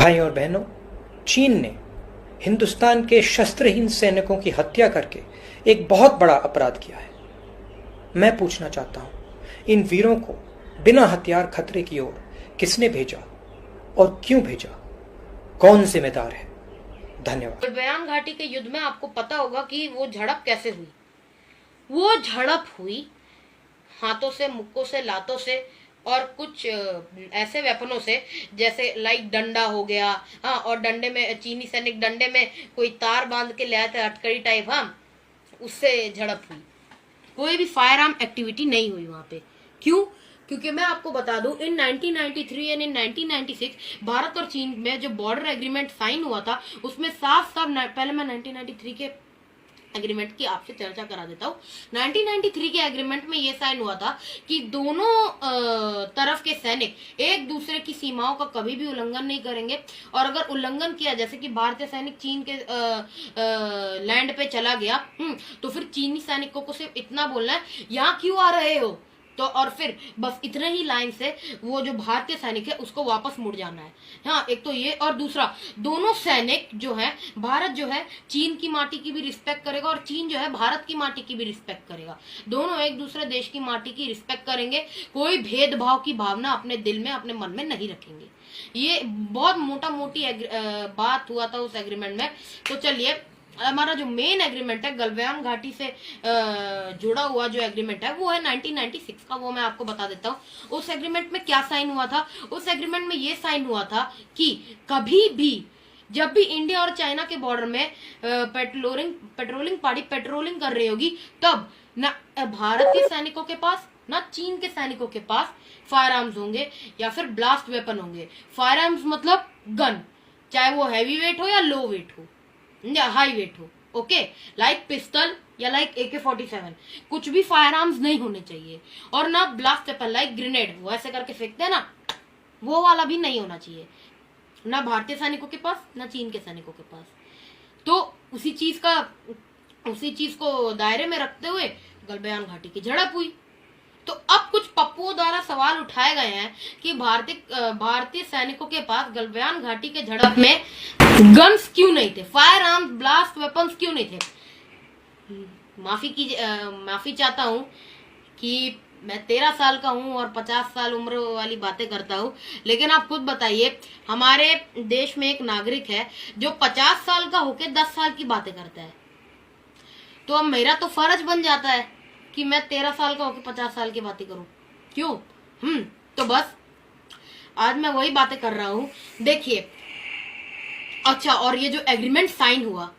भाई और बहनों, चीन ने हिंदुस्तान के शस्त्रहीन सैनिकों की हत्या करके एक बहुत बड़ा अपराध किया है। मैं पूछना चाहता हूं, इन वीरों को बिना हथियार खतरे की ओर किसने भेजा और क्यों भेजा? कौन जिम्मेदार है? धन्यवाद। गलवान घाटी के युद्ध में आपको पता होगा कि वो झड़प कैसे हुई। वो झड़प हुई हाथों से, मुक्कों से, लातों से और कुछ ऐसे वेपनों से जैसे लाइक डंडा हो गया। हाँ, और डंडे में चीनी सैनिक डंडे में कोई तार बांध के ले आए थे, हथकड़ी टाइप। हाँ, उससे झड़प हुई। कोई भी फायर आर्म एक्टिविटी नहीं हुई वहां पे। क्यों? क्योंकि मैं आपको बता दूं, इन 1993 एंड इन 1996 भारत और चीन में जो बॉर्डर एग्रीमेंट साइन हुआ था उसमें साफ साफ, पहले मैं 1993 के एग्रीमेंट की आपसे चर्चा करा देता हूँ। 1993 के एग्रीमेंट में ये साइन हुआ था कि दोनों तरफ के सैनिक एक दूसरे की सीमाओं का कभी भी उल्लंघन नहीं करेंगे, और अगर उल्लंघन किया, जैसे कि भारतीय सैनिक चीन के लैंड पे चला गया, तो फिर चीनी सैनिकों को सिर्फ इतना बोलना है, यहाँ क्यों आ रहे हो, तो और फिर बस इतने ही लाइन से वो जो भारतीय सैनिक है उसको वापस मुड़ जाना है। हाँ, एक तो ये, और दूसरा, दोनों सैनिक जो है, भारत जो है चीन की माटी की भी रिस्पेक्ट करेगा और चीन जो है भारत की माटी की भी रिस्पेक्ट करेगा। दोनों एक दूसरे देश की माटी की रिस्पेक्ट करेंगे, कोई भेदभाव की भावना अपने दिल में, अपने मन में नहीं रखेंगे। ये बहुत मोटा मोटी बात हुआ था उस एग्रीमेंट में। तो चलिए, हमारा जो मेन एग्रीमेंट है गलवान घाटी से जुड़ा हुआ जो एग्रीमेंट है वो है 1996 का, वो मैं आपको बता देता हूँ। उस एग्रीमेंट में क्या साइन हुआ था? उस एग्रीमेंट में ये साइन हुआ था कि कभी भी जब भी इंडिया और चाइना के बॉर्डर में पेट्रोलिंग पार्टी पेट्रोलिंग कर रही होगी, तब न भारत के सैनिकों के पास ना चीन के सैनिकों के पास फायर आर्म्स होंगे या फिर ब्लास्ट वेपन होंगे। फायर आर्म्स मतलब गन, चाहे वो हैवी वेट हो या लो वेट हो या हाई वेट हो, ओके, लाइक पिस्टल या लाइक AK-47, कुछ भी फायर आर्म्स नहीं होने चाहिए। और ना ब्लास्ट वेपन लाइक ग्रेनेड, वो ऐसे करके फेंकते हैं ना, वो वाला भी नहीं होना चाहिए, ना भारतीय सैनिकों के पास ना चीन के सैनिकों के पास। तो उसी चीज को दायरे में रखते हुए गलवान घाटी की झड़प हुई। तो अब कुछ पप्पुओं द्वारा सवाल उठाए गए हैं कि भारतीय सैनिकों के पास गलवान घाटी के झड़प में गन्स क्यों नहीं थे, फायर आर्म्स, ब्लास्ट वेपन्स क्यों नहीं थे। माफी चाहता हूं कि मैं 13 साल का हूं और 50 साल उम्र वाली बातें करता हूं, लेकिन आप खुद बताइए, हमारे देश में एक नागरिक है जो 50 साल का होके 10 साल की बातें करता है, तो अब मेरा तो फर्ज बन जाता है कि मैं 13 साल का होके 50 साल की बातें करूं। क्यों? तो बस आज मैं वही बातें कर रहा हूं। देखिए, अच्छा, और ये जो एग्रीमेंट साइन हुआ,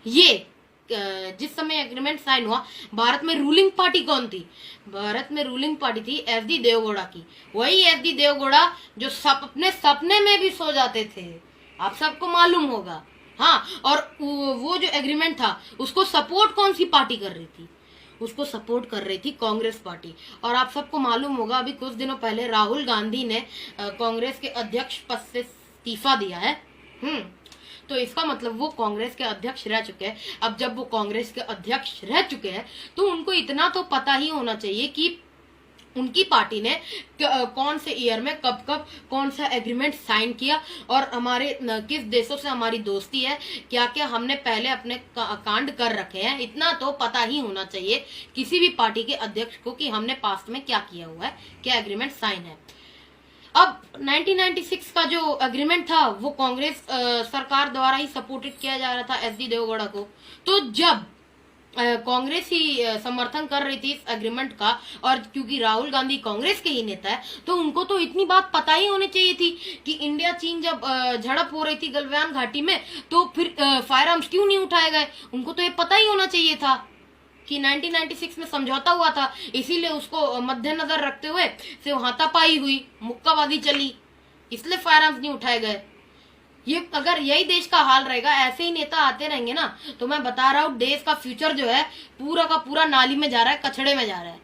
ये जिस समय एग्रीमेंट साइन हुआ, भारत में रूलिंग पार्टी कौन थी? भारत में रूलिंग पार्टी थी SD देवगौड़ा की। वही SD देवगौड़ा जो अपने सपने में भी सो जाते थे, आप सबको मालूम होगा। हाँ, और वो जो एग्रीमेंट था उसको सपोर्ट कौन सी पार्टी कर रही थी? उसको सपोर्ट कर रही थी कांग्रेस पार्टी। और आप सबको मालूम होगा, अभी कुछ दिनों पहले राहुल गांधी ने कांग्रेस के अध्यक्ष पद से इस्तीफा दिया है। तो इसका मतलब वो कांग्रेस के अध्यक्ष रह चुके हैं। अब जब वो कांग्रेस के अध्यक्ष रह चुके हैं तो उनको इतना तो पता ही होना चाहिए कि उनकी पार्टी ने कौन से ईयर में कब कौन सा एग्रीमेंट साइन किया, और हमारे किस देशों से हमारी दोस्ती है, क्या क्या हमने पहले अपने कांड कर रखे हैं। इतना तो पता ही होना चाहिए किसी भी पार्टी के अध्यक्ष को कि हमने पास्ट में क्या किया हुआ है, क्या एग्रीमेंट साइन है। अब 1996 का जो एग्रीमेंट था वो कांग्रेस सरकार द्वारा ही सपोर्टेड किया जा रहा था SD देवगौड़ा को। तो जब कांग्रेस ही समर्थन कर रही थी इस एग्रीमेंट का, और क्योंकि राहुल गांधी कांग्रेस के ही नेता है, तो उनको तो इतनी बात पता ही होनी चाहिए थी कि इंडिया चीन जब झड़प हो रही थी गलवान घाटी में, तो फिर फायर आर्म्स क्यों नहीं उठाए गए। उनको तो ये पता ही होना चाहिए था कि 1996 में समझौता हुआ था, इसीलिए उसको मद्देनजर रखते हुए सिर्फ हाथापाई हुई, मुक्काबाजी चली, इसलिए फायर आर्म्स नहीं उठाए गए। ये अगर यही देश का हाल रहेगा, ऐसे ही नेता आते रहेंगे ना, तो मैं बता रहा हूँ देश का फ्यूचर जो है पूरा का पूरा नाली में जा रहा है, कचड़े में जा रहा है।